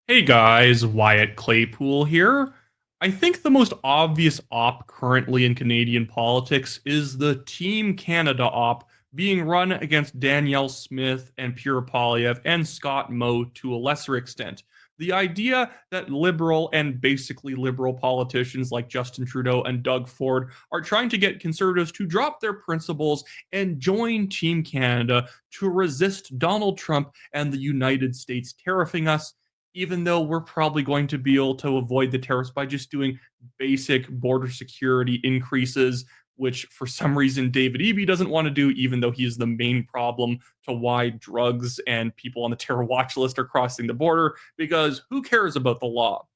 Hey guys, Wyatt Claypool here. I think the most obvious op currently in Canadian politics is the Team Canada op being run against Danielle Smith and Pierre Poilievre and Scott Moe to a lesser extent. The idea that liberal and basically liberal politicians like Justin Trudeau and Doug Ford are trying to get conservatives to drop their principles and join Team Canada to resist Donald Trump and the United States tariffing us, even though we're probably going to be able to avoid the tariffs by just doing basic border security increases, which for some reason David Eby doesn't want to do, even though he is the main problem to why drugs and people on the terror watch list are crossing the border, because who cares about the law?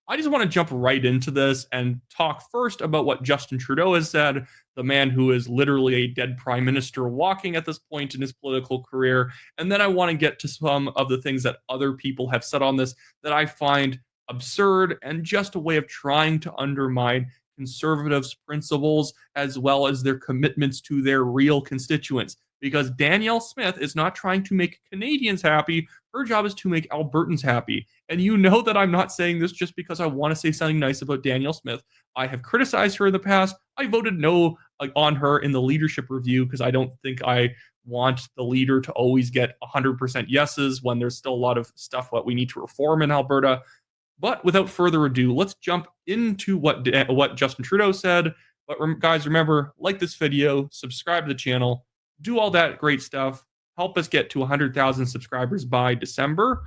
I just want to jump right into this and talk first about what Justin Trudeau has said, the man who is literally a dead prime minister walking at this point in his political career. And then I want to get to some of the things that other people have said on this that I find absurd and just a way of trying to undermine conservatives' principles as well as their commitments to their real constituents. Because Danielle Smith is not trying to make Canadians happy. Her job is to make Albertans happy. And you know that I'm not saying this just because I want to say something nice about Danielle Smith. I have criticized her in the past. I voted no on her in the leadership review because I don't think I want the leader to always get 100% yeses when there's still a lot of stuff that we need to reform in Alberta. But without further ado, let's jump into what Justin Trudeau said. But guys, remember, like this video, subscribe to the channel, do all that great stuff. Help us get to 100,000 subscribers by December.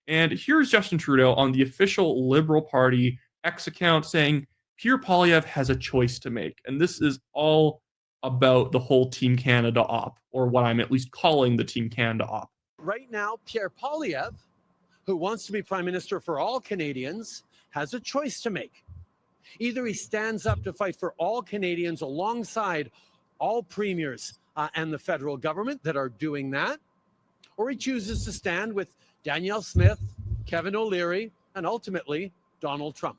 And here's Justin Trudeau on the official Liberal Party X account saying Pierre Poilievre has a choice to make. And this is all about the whole Team Canada op, or what I'm at least calling the Team Canada op. Right now, Pierre Poilievre, who wants to be Prime Minister for all Canadians, has a choice to make. Either he stands up to fight for all Canadians alongside all premiers and the federal government that are doing that, or he chooses to stand with Danielle Smith, Kevin O'Leary, and ultimately Donald Trump.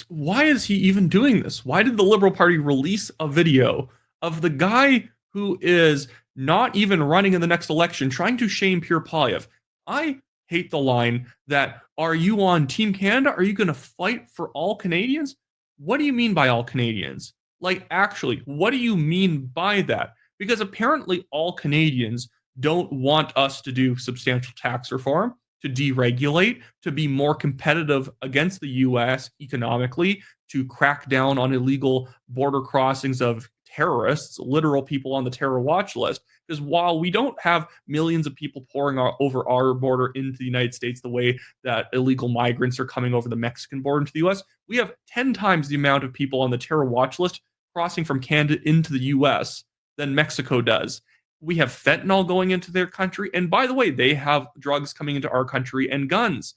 Why is he even doing this? Why did the Liberal Party release a video of the guy who is not even running in the next election trying to shame Pierre Poilievre? I hate the line that, are you on Team Canada? Are you going to fight for all Canadians? What do you mean by all Canadians? Like, actually, what do you mean by that? Because apparently all Canadians don't want us to do substantial tax reform, to deregulate, to be more competitive against the US economically, to crack down on illegal border crossings of terrorists, literal people on the terror watch list. Because while we don't have millions of people pouring over our border into the United States the way that illegal migrants are coming over the Mexican border into the US, we have 10 times the amount of people on the terror watch list crossing from Canada into the US than Mexico does. We have fentanyl going into their country. And by the way, they have drugs coming into our country and guns.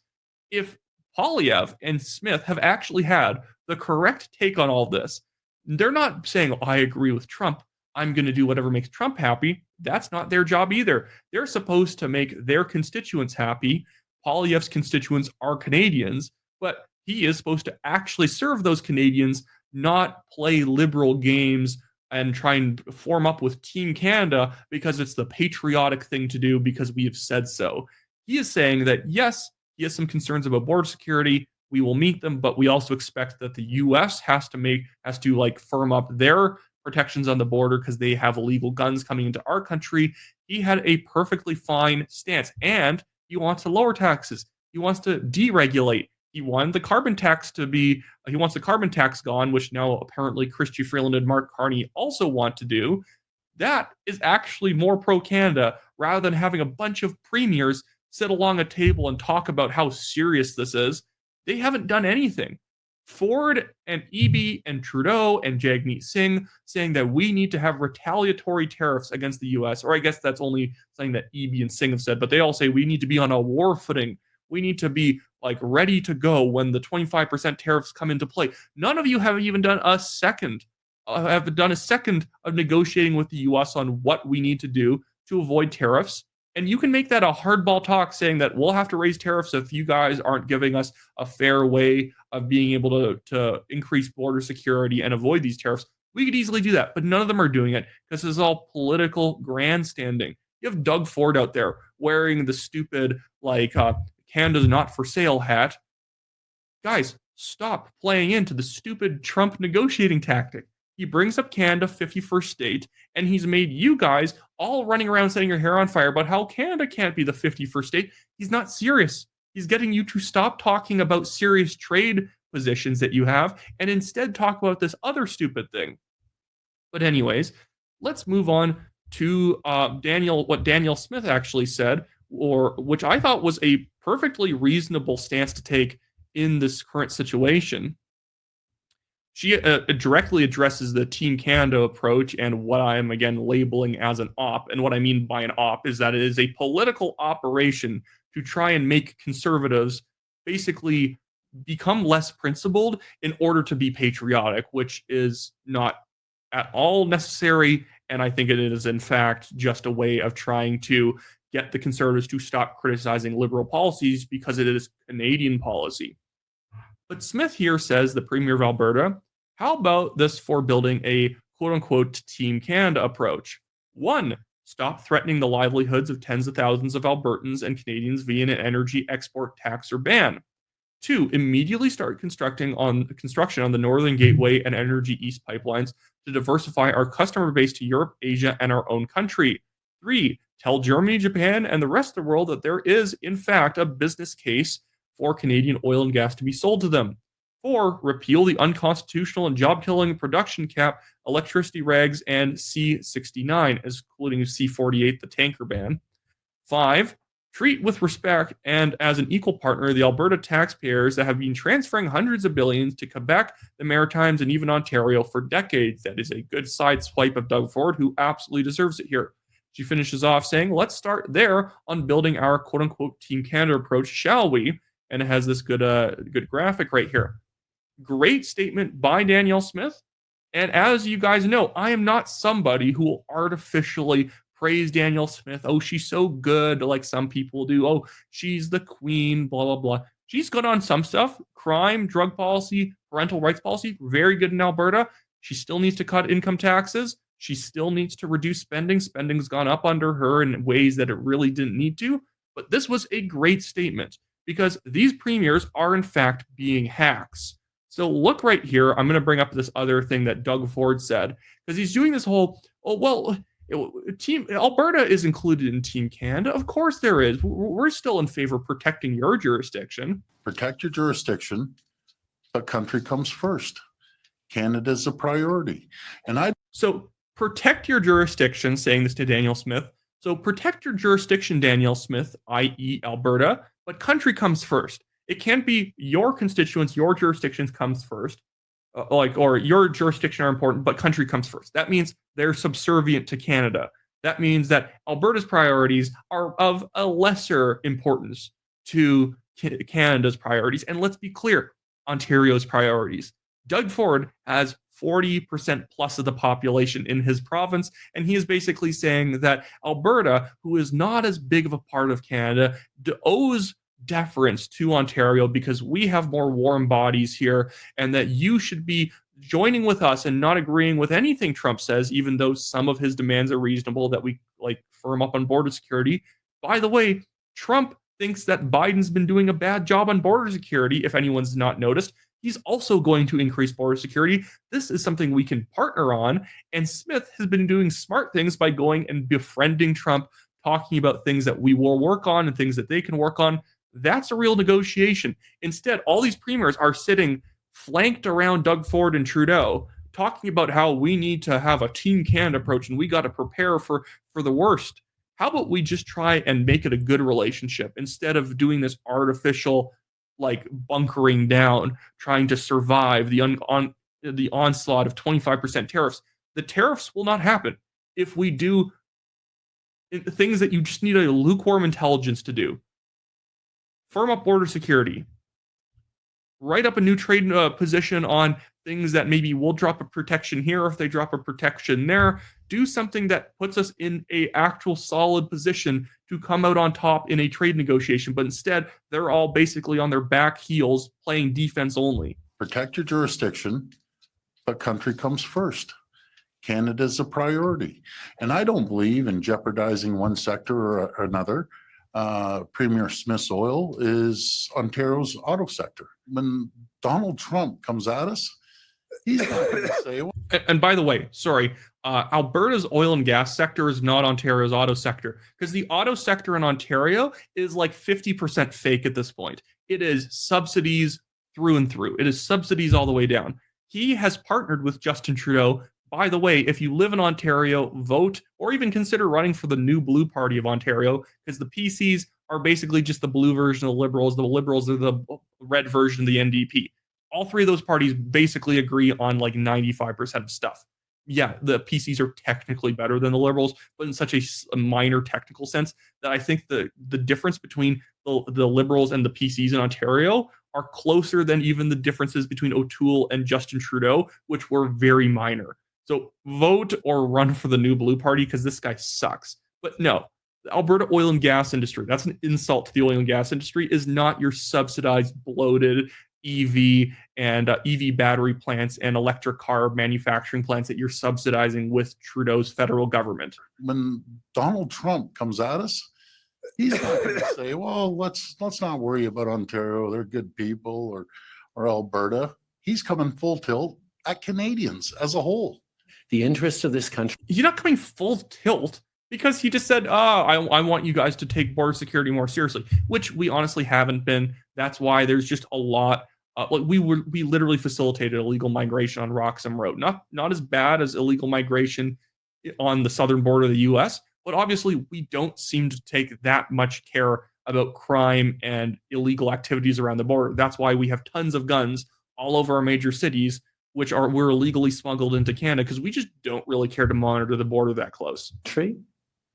If Poilievre and Smith have actually had the correct take on all this, they're not saying, oh, I agree with Trump, I'm going to do whatever makes Trump happy. That's not their job either. They're supposed to make their constituents happy. Poilievre's constituents are Canadians, but he is supposed to actually serve those Canadians, not play liberal games and try and form up with Team Canada because it's the patriotic thing to do because we have said so. He is saying that, yes, he has some concerns about border security. We will meet them, but we also expect that the US has to firm up their protections on the border because they have illegal guns coming into our country. He had a perfectly fine stance, and he wants to lower taxes. He wants to deregulate. He wants the carbon tax gone, which now apparently Chrystia Freeland and Mark Carney also want to do. That is actually more pro-Canada rather than having a bunch of premiers sit along a table and talk about how serious this is. They haven't done anything. Ford and Eby and Trudeau and Jagmeet Singh saying that we need to have retaliatory tariffs against the US, or I guess that's only something that Eby and Singh have said, but they all say we need to be on a war footing. We need to be ready to go when the 25% tariffs come into play. None of you have even done a second of negotiating with the US on what we need to do to avoid tariffs. And you can make that a hardball talk saying that we'll have to raise tariffs if you guys aren't giving us a fair way of being able to increase border security and avoid these tariffs. We could easily do that, but none of them are doing it because this is all political grandstanding. You have Doug Ford out there wearing the stupid, like, Canada's not for sale hat. Guys, stop playing into the stupid Trump negotiating tactic. He brings up Canada 51st state, and he's made you guys all running around setting your hair on fire about how Canada can't be the 51st state. He's not serious. He's getting you to stop talking about serious trade positions that you have and instead talk about this other stupid thing. But anyways, let's move on to Danielle, what Danielle Smith actually said, or which I thought was a perfectly reasonable stance to take in this current situation. She directly addresses the Team Canada approach and what I am, again, labeling as an op. And what I mean by an op is that it is a political operation to try and make conservatives basically become less principled in order to be patriotic, which is not at all necessary. And I think it is, in fact, just a way of trying to get the conservatives to stop criticizing liberal policies because it is Canadian policy. But Smith here says, the Premier of Alberta, how about this for building a quote-unquote Team Canada approach? 1, stop threatening the livelihoods of tens of thousands of Albertans and Canadians via an energy export tax or ban. 2, immediately start construction on the Northern Gateway and Energy East pipelines to diversify our customer base to Europe, Asia, and our own country. 3, tell Germany, Japan, and the rest of the world that there is, in fact, a business case for Canadian oil and gas to be sold to them. 4, repeal the unconstitutional and job-killing production cap, electricity regs, and C-69, including C-48, the tanker ban. 5, treat with respect and as an equal partner the Alberta taxpayers that have been transferring hundreds of billions to Quebec, the Maritimes, and even Ontario for decades. That is a good side swipe of Doug Ford, who absolutely deserves it here. She finishes off saying, let's start there on building our quote-unquote Team Canada approach, shall we? And it has this good graphic right here. Great statement by Danielle Smith. And as you guys know, I am not somebody who will artificially praise Danielle Smith. Oh, she's so good, like some people do. Oh, she's the queen, blah, blah, blah. She's good on some stuff. Crime, drug policy, parental rights policy, very good in Alberta. She still needs to cut income taxes. She still needs to reduce spending. Spending's gone up under her in ways that it really didn't need to. But this was a great statement because these premiers are, in fact, being hacks. So look right here. I'm going to bring up this other thing that Doug Ford said because he's doing this whole, oh, well, Team Alberta is included in Team Canada. Of course there is. We're still in favor of protecting your jurisdiction. Protect your jurisdiction, but country comes first. Canada's a priority. So protect your jurisdiction, saying this to Danielle Smith. So protect your jurisdiction, Danielle Smith, i.e. Alberta, but country comes first. It can't be your constituents, your jurisdictions comes first. Or your jurisdiction are important, but country comes first. That means they're subservient to Canada. That means that Alberta's priorities are of a lesser importance to Canada's priorities. And let's be clear, Ontario's priorities. Doug Ford has 40% plus of the population in his province, and he is basically saying that Alberta, who is not as big of a part of Canada, owes deference to Ontario because we have more warm bodies here, and that you should be joining with us and not agreeing with anything Trump says, even though some of his demands are reasonable, that we like firm up on border security. By the way, Trump thinks that Biden's been doing a bad job on border security. If anyone's not noticed, he's also going to increase border security. This is something we can partner on. And Smith has been doing smart things by going and befriending Trump, talking about things that we will work on and things that they can work on. That's a real negotiation. Instead, all these premiers are sitting flanked around Doug Ford and Trudeau, talking about how we need to have a Team Canada approach and we got to prepare for the worst. How about we just try and make it a good relationship instead of doing this artificial, like, bunkering down, trying to survive the onslaught of 25% tariffs. The tariffs will not happen if we do things that you just need a lukewarm intelligence to do. Firm up border security. Write up a new trade position on things that maybe we'll drop a protection here if they drop a protection there. Do something that puts us in a actual solid position to come out on top in a trade negotiation. But instead, they're all basically on their back heels playing defense only. Protect your jurisdiction, but country comes first. Canada's a priority. And I don't believe in jeopardizing one sector or another. Premier Smith's oil is Ontario's auto sector. When Donald Trump comes at us, he's not going to say, well, And by the way, sorry, Alberta's oil and gas sector is not Ontario's auto sector, because the auto sector in Ontario is like 50% fake at this point. It is subsidies through and through. It is subsidies all the way down. He has partnered with Justin Trudeau. By the way, if you live in Ontario, vote or even consider running for the new Blue Party of Ontario, because the PCs are basically just the blue version of the Liberals. The Liberals are the red version of the NDP. All three of those parties basically agree on like 95% of stuff. Yeah, the PCs are technically better than the Liberals, but in such a minor technical sense that I think the difference between the Liberals and the PCs in Ontario are closer than even the differences between O'Toole and Justin Trudeau, which were very minor. So vote or run for the new Blue Party, because this guy sucks. But no, the Alberta oil and gas industry, that's an insult to the oil and gas industry, is not your subsidized, bloated EV and EV battery plants and electric car manufacturing plants that you're subsidizing with Trudeau's federal government. when Donald Trump comes at us, he's not going to say, well, let's not worry about Ontario. They're good people, or Alberta. He's coming full tilt at Canadians as a whole. The interest of this country. He's not coming full tilt because he just said, I want you guys to take border security more seriously, which we honestly haven't been. That's why there's just a lot. We literally facilitated illegal migration on Roxham Road. Not as bad as illegal migration on the southern border of the U.S., but obviously we don't seem to take that much care about crime and illegal activities around the border. That's why we have tons of guns all over our major cities, which were illegally smuggled into Canada, because we just don't really care to monitor the border that close.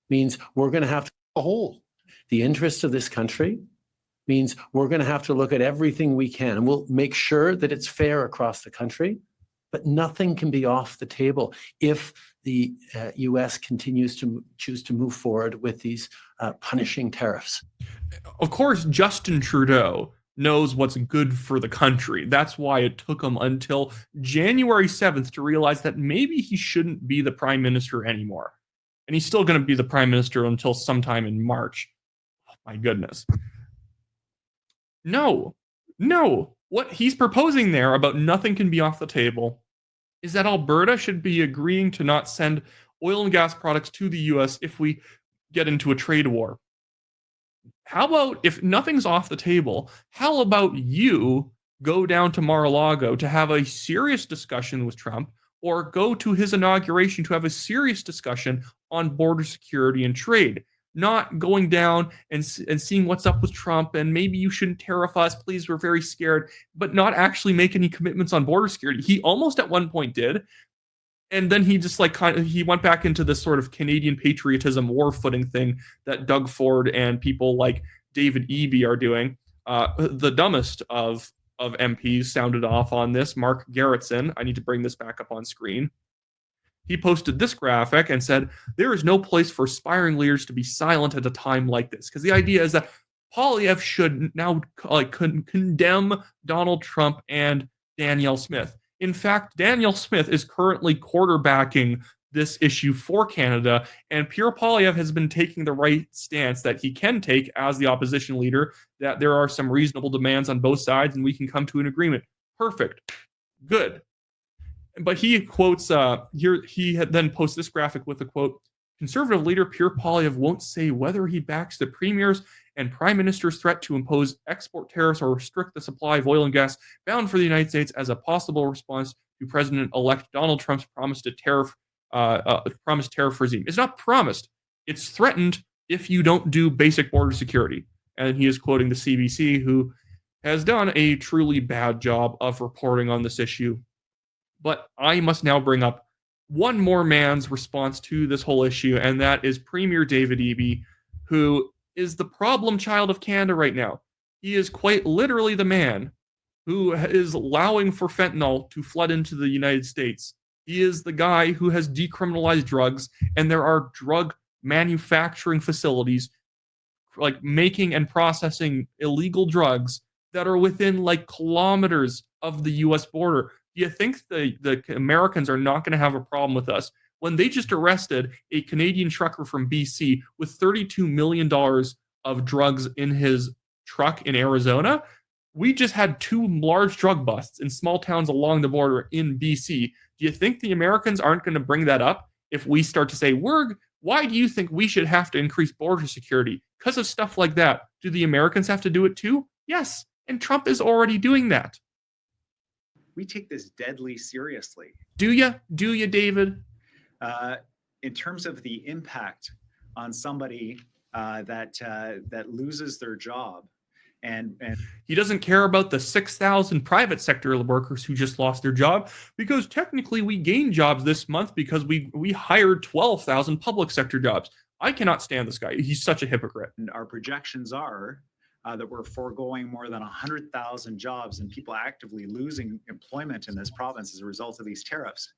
Means we're going to have to The whole. the interest of this country means we're going to have to look at everything we can, and we'll make sure that it's fair across the country, but nothing can be off the table if the U.S. continues to choose to move forward with these punishing tariffs. Of course, Justin Trudeau knows what's good for the country. That's why it took him until January 7th to realize that maybe he shouldn't be the prime minister anymore. And he's still going to be the prime minister until sometime in March. Oh, my goodness. No. What he's proposing there about nothing can be off the table is that Alberta should be agreeing to not send oil and gas products to the U.S. if we get into a trade war. How about, if nothing's off the table, how about you go down to Mar-a-Lago to have a serious discussion with Trump, or go to his inauguration to have a serious discussion on border security and trade? Not going down and seeing what's up with Trump and maybe you shouldn't tariff us, please, we're very scared, but not actually make any commitments on border security. He almost at one point did. And then he just he went back into this sort of Canadian patriotism war footing thing that Doug Ford and people like David Eby are doing. The dumbest of MPs sounded off on this, Mark Garrettson. I need to bring this back up on screen. He posted this graphic and said, there is no place for aspiring leaders to be silent at a time like this. Because the idea is that Poilievre should now condemn Donald Trump and Danielle Smith. In fact, Danielle Smith is currently quarterbacking this issue for Canada, and Pierre Poilievre has been taking the right stance that he can take as the opposition leader, that there are some reasonable demands on both sides and we can come to an agreement. Perfect. Good. But he quotes, he then posts this graphic with the quote, Conservative leader Pierre Poilievre won't say whether he backs the Premier's and Prime Minister's threat to impose export tariffs or restrict the supply of oil and gas bound for the United States as a possible response to President-elect Donald Trump's promised tariff regime. It's not promised. It's threatened if you don't do basic border security. And he is quoting the CBC, who has done a truly bad job of reporting on this issue. But I must now bring up one more man's response to this whole issue, and that is Premier David Eby, who is the problem child of Canada right now. He is quite literally the man who is allowing for fentanyl to flood into the United States. He is the guy who has decriminalized drugs, and there are drug manufacturing facilities like making and processing illegal drugs that are within like kilometers of the US border. Do you think the Americans are not going to have a problem with us when they just arrested a Canadian trucker from BC with $32 million of drugs in his truck in Arizona? We just had 2 large drug busts in small towns along the border in BC. Do you think the Americans aren't going to bring that up if we start to say, why do you think we should have to increase border security? Because of stuff like that. Do the Americans have to do it too? Yes. And Trump is already doing that. We take this deadly seriously. Do you? Do you, David? In terms of the impact on somebody that loses their job, and he doesn't care about the 6,000 private sector workers who just lost their job, because technically we gained jobs this month because we hired 12,000 public sector jobs. I cannot stand this guy. He's such a hypocrite. And our projections are that we're foregoing more than 100,000 jobs and people actively losing employment in this province as a result of these tariffs.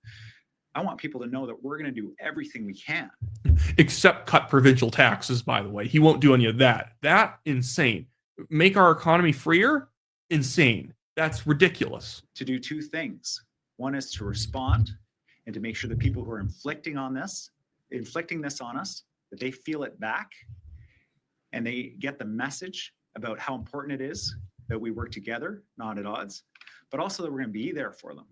I want people to know that we're going to do everything we can. Except cut provincial taxes, by the way. He won't do any of that. That, insane. Make our economy freer? Insane. That's ridiculous. To do 2 things. One is to respond and to make sure the people who are inflicting this on us, that they feel it back and they get the message about how important it is that we work together, not at odds, but also that we're going to be there for them,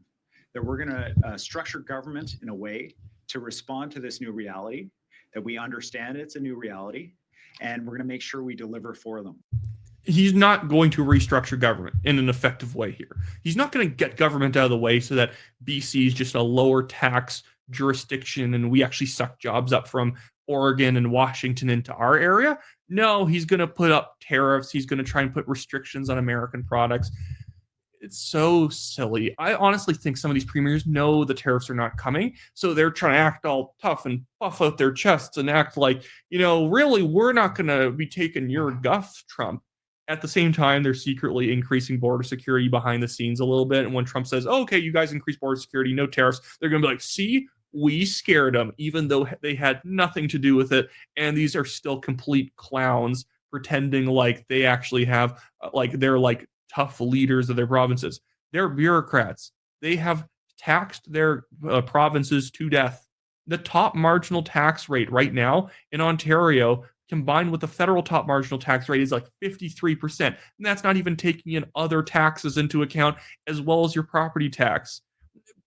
that we're going to structure government in a way to respond to this new reality, that we understand it's a new reality, and we're going to make sure we deliver for them. He's not going to restructure government in an effective way here. He's not going to get government out of the way so that BC is just a lower tax jurisdiction and we actually suck jobs up from Oregon and Washington into our area. No, he's going to put up tariffs. He's going to try and put restrictions on American products. It's so silly. I honestly think some of these premiers know the tariffs are not coming, so they're trying to act all tough and puff out their chests and act like, really, we're not going to be taking your guff, Trump. At the same time, they're secretly increasing border security behind the scenes a little bit. And when Trump says, okay, you guys increase border security, no tariffs, they're going to be like, see, we scared them, even though they had nothing to do with it. And these are still complete clowns pretending like they actually have, they're like tough leaders of their provinces. They're bureaucrats. They have taxed their provinces to death. The top marginal tax rate right now in Ontario, combined with the federal top marginal tax rate, is like 53%. And that's not even taking in other taxes into account, as well as your property tax.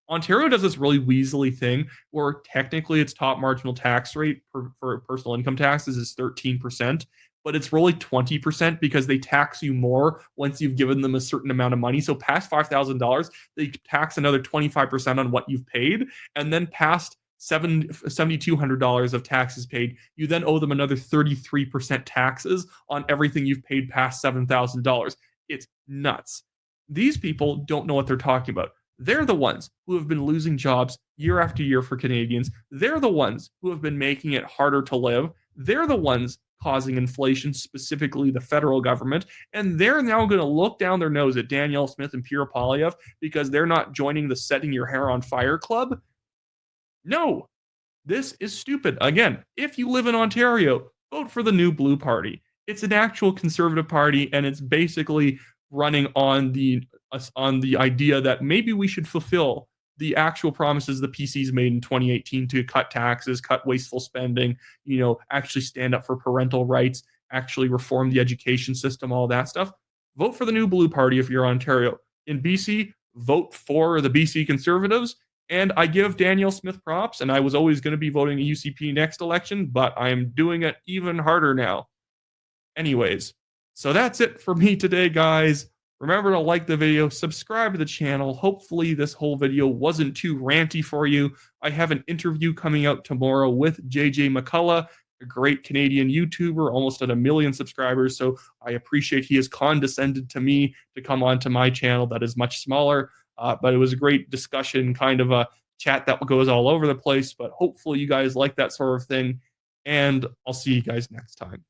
Ontario does this really weaselly thing where technically its top marginal tax rate for personal income taxes is 13%, but it's really 20% because they tax you more once you've given them a certain amount of money. So past $5,000, they tax another 25% on what you've paid, and then past $7,200 of taxes paid, you then owe them another 33% taxes on everything you've paid past $7,000. It's nuts. These people don't know what they're talking about. They're the ones who have been losing jobs year after year for Canadians. They're the ones who have been making it harder to live. They're the ones causing inflation, specifically the federal government. And they're now going to look down their nose at Danielle Smith and Pierre Poilievre because they're not joining the Setting Your Hair on Fire club. No, this is stupid. Again, if you live in Ontario, vote for the New Blue Party. It's an actual conservative party, and it's basically running on the idea that maybe we should fulfill the actual promises the PCs made in 2018 to cut taxes, cut wasteful spending, actually stand up for parental rights, actually reform the education system, all that stuff. Vote for the New Blue Party if you're Ontario. In BC, vote for the BC Conservatives. And I give Danielle Smith props, and I was always going to be voting UCP next election, but I'm doing it even harder now. Anyways, so that's it for me today, guys. Remember to like the video, subscribe to the channel. Hopefully this whole video wasn't too ranty for you. I have an interview coming out tomorrow with JJ McCullough, a great Canadian YouTuber, almost at 1 million subscribers. So I appreciate he has condescended to me to come onto my channel that is much smaller. But it was a great discussion, kind of a chat that goes all over the place. But hopefully you guys like that sort of thing. And I'll see you guys next time.